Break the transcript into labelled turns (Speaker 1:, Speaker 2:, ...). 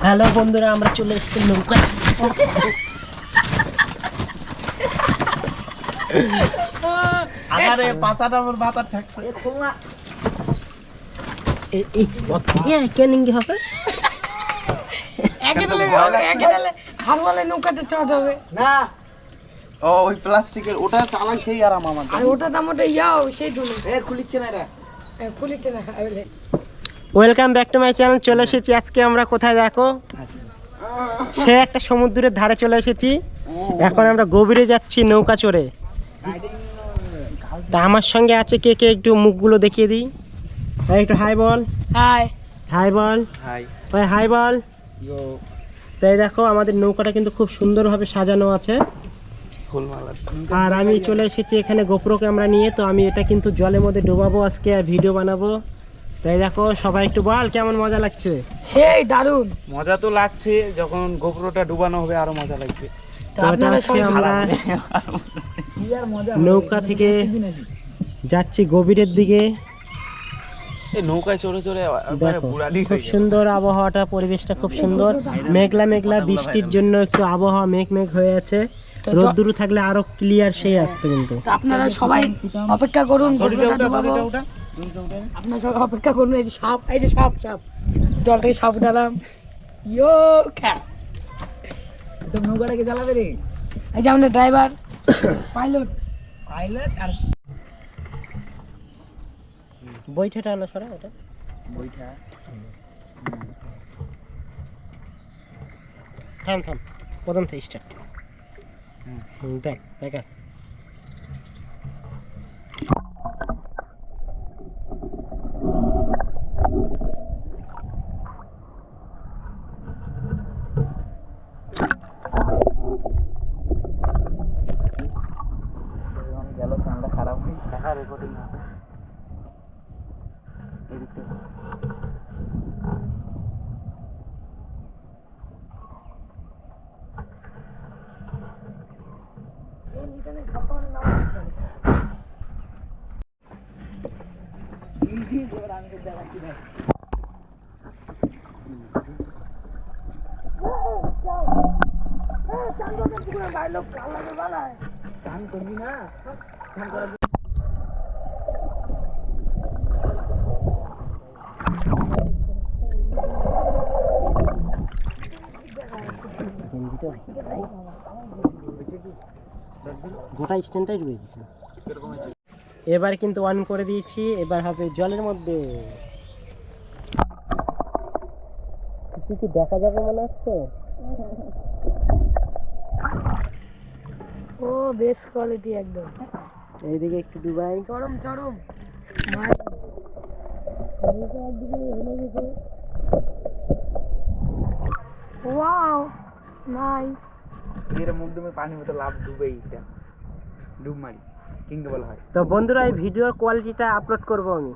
Speaker 1: Hello বন্ধুরা, আমরা চলে এসেছি নৌকা।
Speaker 2: আরে পাঁচাটা আমার মাথার ঠাকছে
Speaker 1: কেনিঙ্গি হবে
Speaker 3: নৌকাতে চড়তে হবে
Speaker 2: না। ও ওই প্লাস্টিকের ওটা চালাই সেই আরাম আমার।
Speaker 3: আর ওটা দাম ওটা ইয়াও সেই তুলে
Speaker 2: খুলিচ্ছে না এটা,
Speaker 3: খুলিছে না।
Speaker 1: Welcome back to my channel. চলে এসেছি আজকে আমরা কোথায় দেখো, সে একটা সমুদ্রের ধারে চলে এসেছি। এখন আমরা গভীরে যাচ্ছি নৌকা চড়ে। তা আমার সঙ্গে আছে কে কে, একটু মুখগুলো দেখিয়ে দিই। একটু হাই বল।
Speaker 3: হাই
Speaker 1: হাই বল।
Speaker 2: হাই
Speaker 1: ওই হাই বল।
Speaker 2: ইয়ো
Speaker 1: তাই দেখো আমাদের নৌকাটা কিন্তু খুব সুন্দরভাবে সাজানো আছে।
Speaker 2: ফুলমালা।
Speaker 1: আর আমি চলে এসেছি এখানে গোপ্রো ক্যামেরা নিয়ে। তো আমি এটা কিন্তু জলের মধ্যে ডোবাবো আজকে আর ভিডিও বানাবো। তাই দেখো সবাই একটু বল কেমন মজা লাগছে।
Speaker 3: সেই দারুণ
Speaker 2: মজা তো লাগছে, যখন গোপ্রোটা ডুবানো হবে আরো মজা লাগবে।
Speaker 1: তো এটা হচ্ছে আমরা নৌকা থেকে যাচ্ছি গভীরের দিকে।
Speaker 2: এই নৌকায় চড়ে চড়ে একবারে
Speaker 1: দেখো
Speaker 2: বুড়ালি
Speaker 1: খুব সুন্দর আবহাওয়াটা, পরিবেশটা খুব সুন্দর। মেঘলা মেঘলা, বৃষ্টির জন্য একটু আবহাওয়া মেঘ মেঘ হয়ে আছে। রোদ্দুর থাকলে আরো ক্লিয়ার সেই আসতো কিন্তু।
Speaker 3: তো আপনারা সবাই অপেক্ষা করুন, আপনারা সবাই অপেক্ষা করুন। এই যে সাপ, এই যে সাপ সাপ জল থেকে সাপ উঠালাম। ইয়ো খ্যা তো নৌকাটাকে চালাবে রে। এই যে আমাদের ড্রাইভার পাইলট আর
Speaker 1: বইটাটা আনা সরা এটা
Speaker 2: বইটা।
Speaker 1: থাম থাম, প্রথম থেকে স্টার্ট। দেখ দেখা
Speaker 2: গেল ঠান্ডা খারাপ হয়ে দেখা রেকর্ডিং হবে এদিকে। চান করবি না?
Speaker 1: গোটা স্ট্যান্ডটাই ডুবে দিয়েছিল। এবার কিন্তু অন করে দিয়েছি, এবার হবে জলের মধ্যে। কিছু দেখা যাবে মনে হচ্ছে।
Speaker 3: ও বেস্ট কোয়ালিটি একদম।
Speaker 1: এইদিকে একটু ডুবাই।
Speaker 3: চরম চরম ওয়াও নাইস।
Speaker 2: এর মুখ ডুবে পানির মতো লাভ ডুবেই, এটা ডুব মারি কিংকে বলা হয়।
Speaker 1: তো বন্ধুরা এই ভিডিওর কোয়ালিটিটা আপলোড করবো আমি।